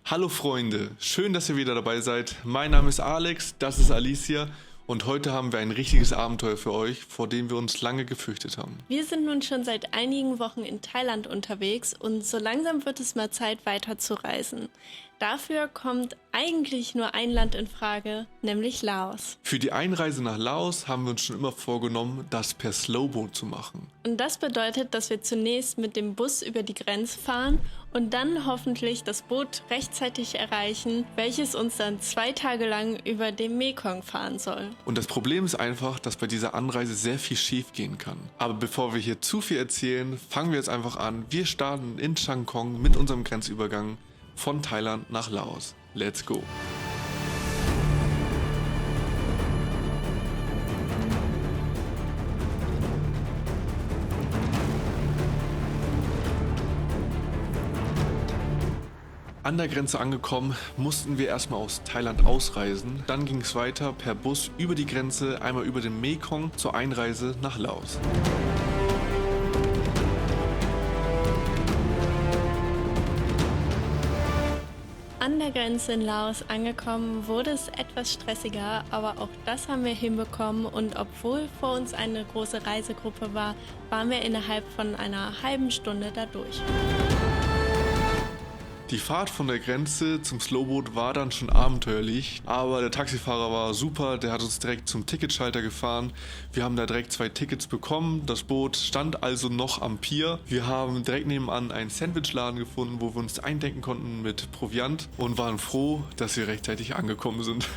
Hallo Freunde, schön, dass ihr wieder dabei seid. Mein Name ist Alex, das ist Alicia und heute haben wir ein richtiges Abenteuer für euch, vor dem wir uns lange gefürchtet haben. Wir sind nun schon seit einigen Wochen in Thailand unterwegs und so langsam wird es mal Zeit, weiter zu reisen. Dafür kommt eigentlich nur ein Land in Frage, nämlich Laos. Für die Einreise nach Laos haben wir uns schon immer vorgenommen, das per Slowboat zu machen. Und das bedeutet, dass wir zunächst mit dem Bus über die Grenze fahren und dann hoffentlich das Boot rechtzeitig erreichen, welches uns dann 2 Tage lang über den Mekong fahren soll. Und das Problem ist einfach, dass bei dieser Anreise sehr viel schief gehen kann. Aber bevor wir hier zu viel erzählen, fangen wir jetzt einfach an. Wir starten in Chiang Khong mit unserem Grenzübergang von Thailand nach Laos. Let's go! An der Grenze angekommen, mussten wir erstmal aus Thailand ausreisen. Dann ging es weiter per Bus über die Grenze, einmal über den Mekong zur Einreise nach Laos. An der Grenze in Laos angekommen, wurde es etwas stressiger, aber auch das haben wir hinbekommen und obwohl vor uns eine große Reisegruppe war, waren wir innerhalb von einer halben Stunde da durch. Die Fahrt von der Grenze zum Slowboat war dann schon abenteuerlich, aber der Taxifahrer war super, der hat uns direkt zum Ticketschalter gefahren. Wir haben da direkt 2 Tickets bekommen, das Boot stand also noch am Pier. Wir haben direkt nebenan einen Sandwichladen gefunden, wo wir uns eindecken konnten mit Proviant und waren froh, dass wir rechtzeitig angekommen sind.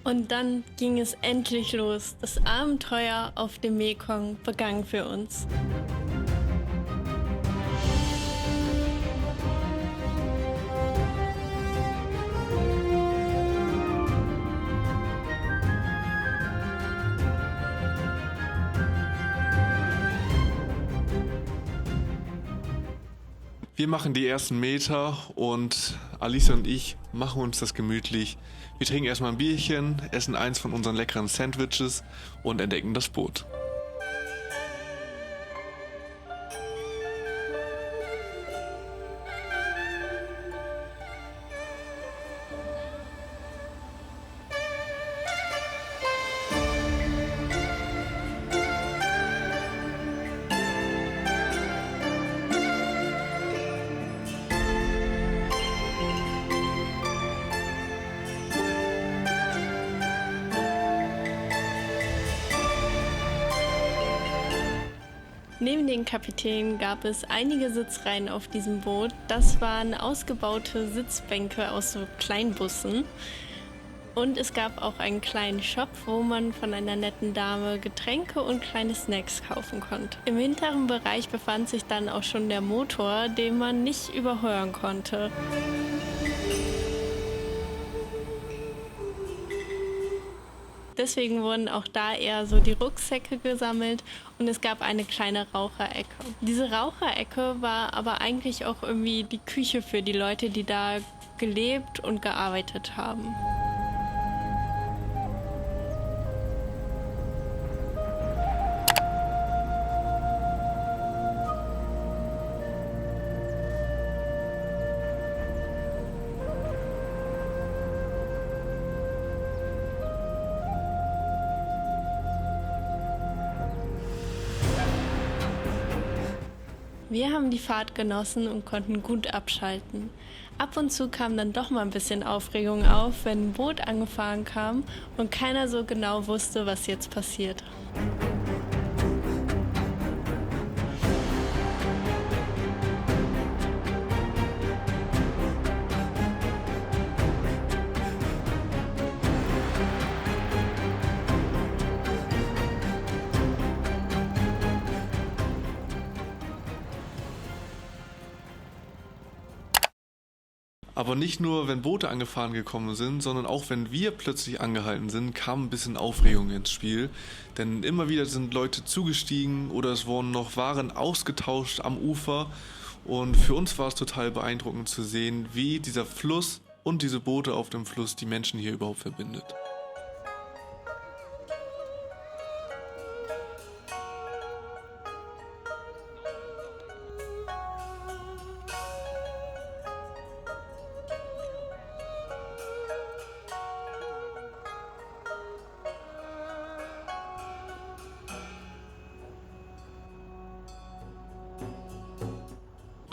Und dann ging es endlich los. Das Abenteuer auf dem Mekong begann für uns. Wir machen die ersten Meter und Alicia und ich machen uns das gemütlich. Wir trinken erstmal ein Bierchen, essen eins von unseren leckeren Sandwiches und entdecken das Boot. Neben den Kapitänen gab es einige Sitzreihen auf diesem Boot. Das waren ausgebaute Sitzbänke aus so Kleinbussen. Und es gab auch einen kleinen Shop, wo man von einer netten Dame Getränke und kleine Snacks kaufen konnte. Im hinteren Bereich befand sich dann auch schon der Motor, den man nicht überhören konnte. Deswegen wurden auch da eher so die Rucksäcke gesammelt und es gab eine kleine Raucherecke. Diese Raucherecke war aber eigentlich auch irgendwie die Küche für die Leute, die da gelebt und gearbeitet haben. Wir haben die Fahrt genossen und konnten gut abschalten. Ab und zu kam dann doch mal ein bisschen Aufregung auf, wenn ein Boot angefahren kam und keiner so genau wusste, was jetzt passiert. Aber nicht nur, wenn Boote angefahren gekommen sind, sondern auch wenn wir plötzlich angehalten sind, kam ein bisschen Aufregung ins Spiel. Denn immer wieder sind Leute zugestiegen oder es wurden noch Waren ausgetauscht am Ufer. Und für uns war es total beeindruckend zu sehen, wie dieser Fluss und diese Boote auf dem Fluss die Menschen hier überhaupt verbindet.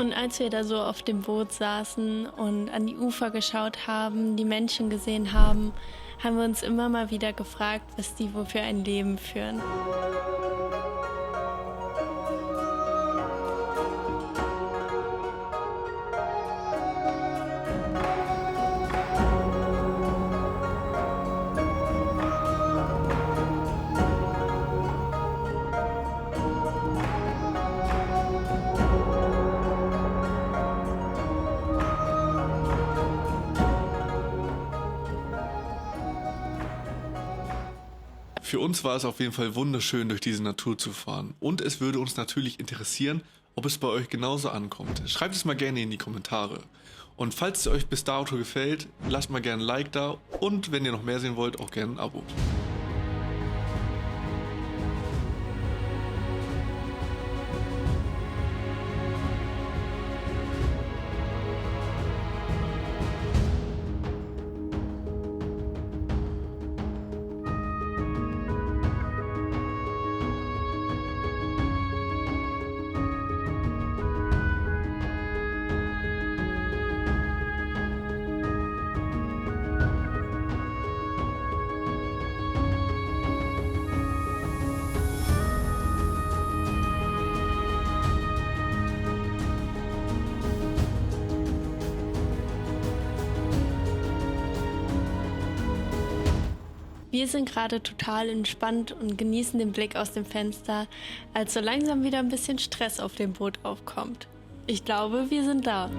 Und als wir da so auf dem Boot saßen und an die Ufer geschaut haben, die Menschen gesehen haben, haben wir uns immer mal wieder gefragt, was die wohl für ein Leben führen. Für uns war es auf jeden Fall wunderschön, durch diese Natur zu fahren. Und es würde uns natürlich interessieren, ob es bei euch genauso ankommt. Schreibt es mal gerne in die Kommentare. Und falls es euch bis dato gefällt, lasst mal gerne ein Like da und wenn ihr noch mehr sehen wollt, auch gerne ein Abo. Wir sind gerade total entspannt und genießen den Blick aus dem Fenster, als so langsam wieder ein bisschen Stress auf dem Boot aufkommt. Ich glaube, wir sind da.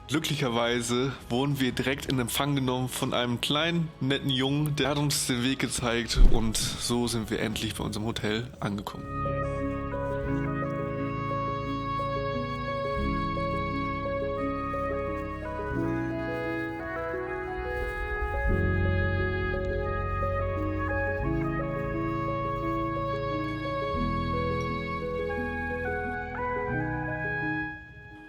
Glücklicherweise wurden wir direkt in Empfang genommen von einem kleinen, netten Jungen, der hat uns den Weg gezeigt und so sind wir endlich bei unserem Hotel angekommen.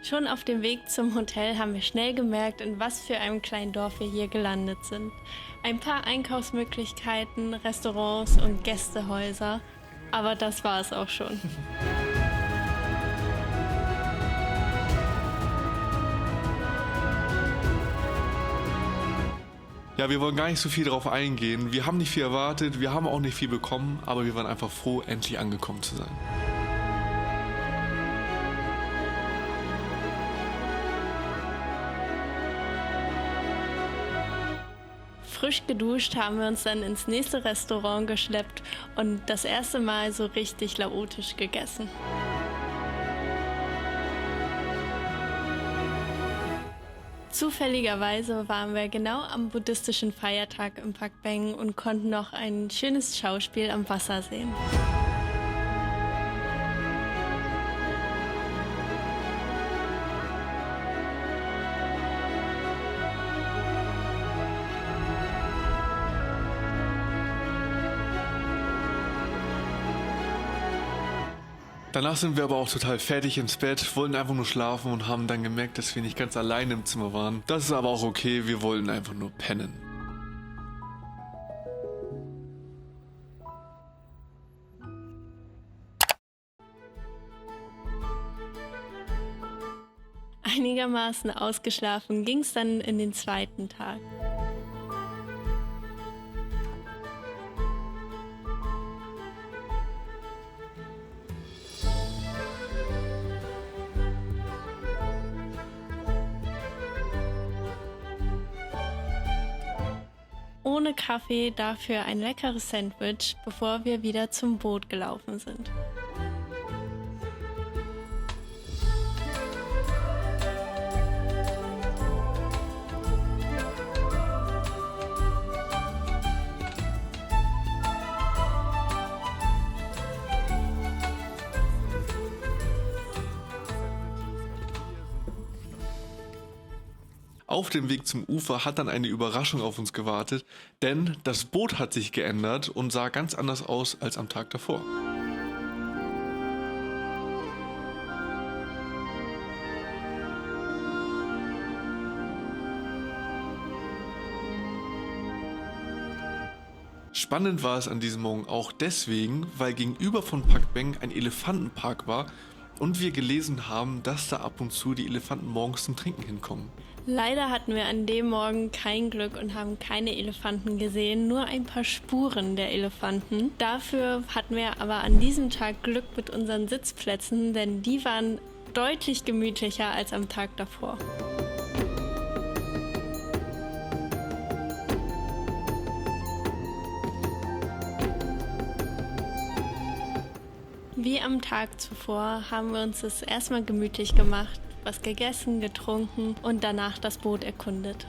Schon auf dem Weg zum Hotel haben wir schnell gemerkt, in was für einem kleinen Dorf wir hier gelandet sind. Ein paar Einkaufsmöglichkeiten, Restaurants und Gästehäuser, aber das war es auch schon. Ja, wir wollen gar nicht so viel darauf eingehen. Wir haben nicht viel erwartet, wir haben auch nicht viel bekommen, aber wir waren einfach froh, endlich angekommen zu sein. Frisch geduscht haben wir uns dann ins nächste Restaurant geschleppt und das erste Mal so richtig laotisch gegessen. Zufälligerweise waren wir genau am buddhistischen Feiertag im Phak Beng und konnten noch ein schönes Schauspiel am Wasser sehen. Danach sind wir aber auch total fertig ins Bett, wollten einfach nur schlafen und haben dann gemerkt, dass wir nicht ganz alleine im Zimmer waren. Das ist aber auch okay, wir wollten einfach nur pennen. Einigermaßen ausgeschlafen ging es dann in den zweiten Tag. Ohne Kaffee, dafür ein leckeres Sandwich, bevor wir wieder zum Boot gelaufen sind. Auf dem Weg zum Ufer hat dann eine Überraschung auf uns gewartet, denn das Boot hat sich geändert und sah ganz anders aus als am Tag davor. Spannend war es an diesem Morgen auch deswegen, weil gegenüber von Pak Beng ein Elefantenpark war und wir gelesen haben, dass da ab und zu die Elefanten morgens zum Trinken hinkommen. Leider hatten wir an dem Morgen kein Glück und haben keine Elefanten gesehen, nur ein paar Spuren der Elefanten. Dafür hatten wir aber an diesem Tag Glück mit unseren Sitzplätzen, denn die waren deutlich gemütlicher als am Tag davor. Wie am Tag zuvor haben wir uns das erstmal gemütlich gemacht, was gegessen, getrunken und danach das Boot erkundet.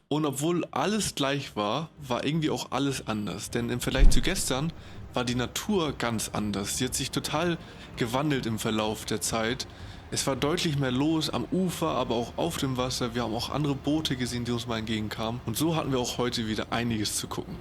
Und obwohl alles gleich war, war irgendwie auch alles anders. Denn im Vergleich zu gestern war die Natur ganz anders. Sie hat sich total gewandelt im Verlauf der Zeit. Es war deutlich mehr los am Ufer, aber auch auf dem Wasser. Wir haben auch andere Boote gesehen, die uns mal entgegenkamen. Und so hatten wir auch heute wieder einiges zu gucken.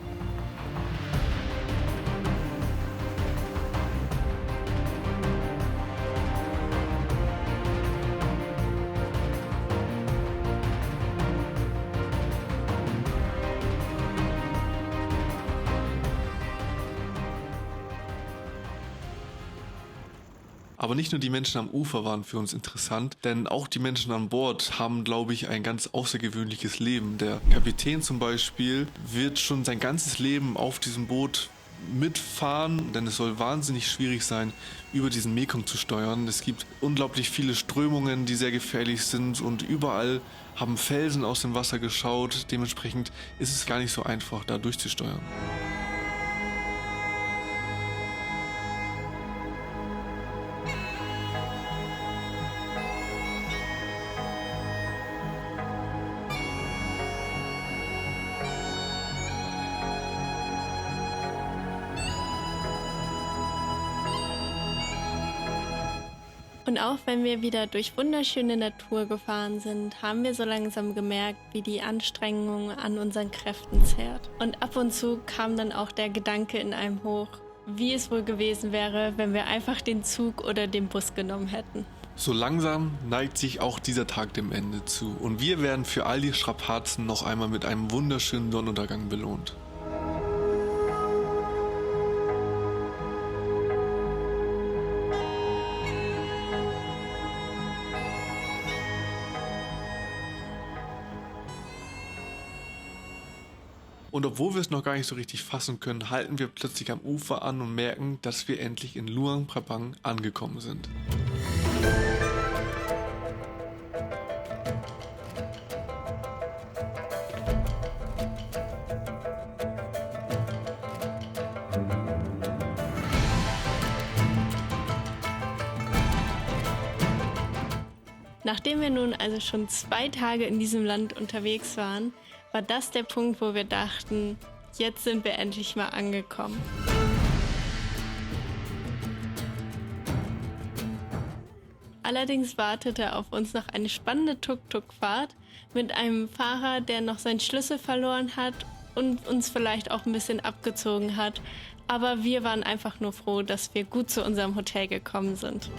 Aber nicht nur die Menschen am Ufer waren für uns interessant, denn auch die Menschen an Bord haben, glaube ich, ein ganz außergewöhnliches Leben. Der Kapitän zum Beispiel wird schon sein ganzes Leben auf diesem Boot mitfahren, denn es soll wahnsinnig schwierig sein, über diesen Mekong zu steuern. Es gibt unglaublich viele Strömungen, die sehr gefährlich sind und überall haben Felsen aus dem Wasser geschaut. Dementsprechend ist es gar nicht so einfach, da durchzusteuern. Und auch wenn wir wieder durch wunderschöne Natur gefahren sind, haben wir so langsam gemerkt, wie die Anstrengung an unseren Kräften zehrt. Und ab und zu kam dann auch der Gedanke in einem hoch, wie es wohl gewesen wäre, wenn wir einfach den Zug oder den Bus genommen hätten. So langsam neigt sich auch dieser Tag dem Ende zu und wir werden für all die Strapazen noch einmal mit einem wunderschönen Sonnenuntergang belohnt. Und obwohl wir es noch gar nicht so richtig fassen können, halten wir plötzlich am Ufer an und merken, dass wir endlich in Luang Prabang angekommen sind. Nachdem wir nun also schon 2 Tage in diesem Land unterwegs waren, war das der Punkt, wo wir dachten, jetzt sind wir endlich mal angekommen. Allerdings wartete auf uns noch eine spannende Tuk-Tuk-Fahrt mit einem Fahrer, der noch seinen Schlüssel verloren hat und uns vielleicht auch ein bisschen abgezogen hat. Aber wir waren einfach nur froh, dass wir gut zu unserem Hotel gekommen sind.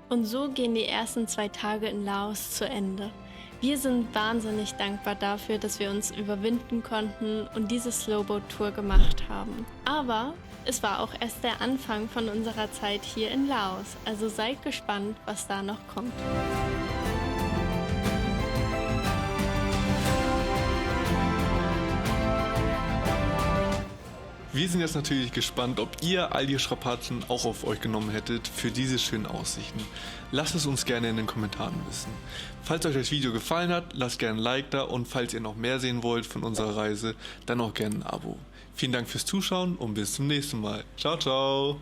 Und so gehen die ersten 2 Tage in Laos zu Ende. Wir sind wahnsinnig dankbar dafür, dass wir uns überwinden konnten und diese Slowboat-Tour gemacht haben. Aber es war auch erst der Anfang von unserer Zeit hier in Laos, also seid gespannt, was da noch kommt. Wir sind jetzt natürlich gespannt, ob ihr all die Strapazen auch auf euch genommen hättet für diese schönen Aussichten. Lasst es uns gerne in den Kommentaren wissen. Falls euch das Video gefallen hat, lasst gerne ein Like da und falls ihr noch mehr sehen wollt von unserer Reise, dann auch gerne ein Abo. Vielen Dank fürs Zuschauen und bis zum nächsten Mal. Ciao, ciao!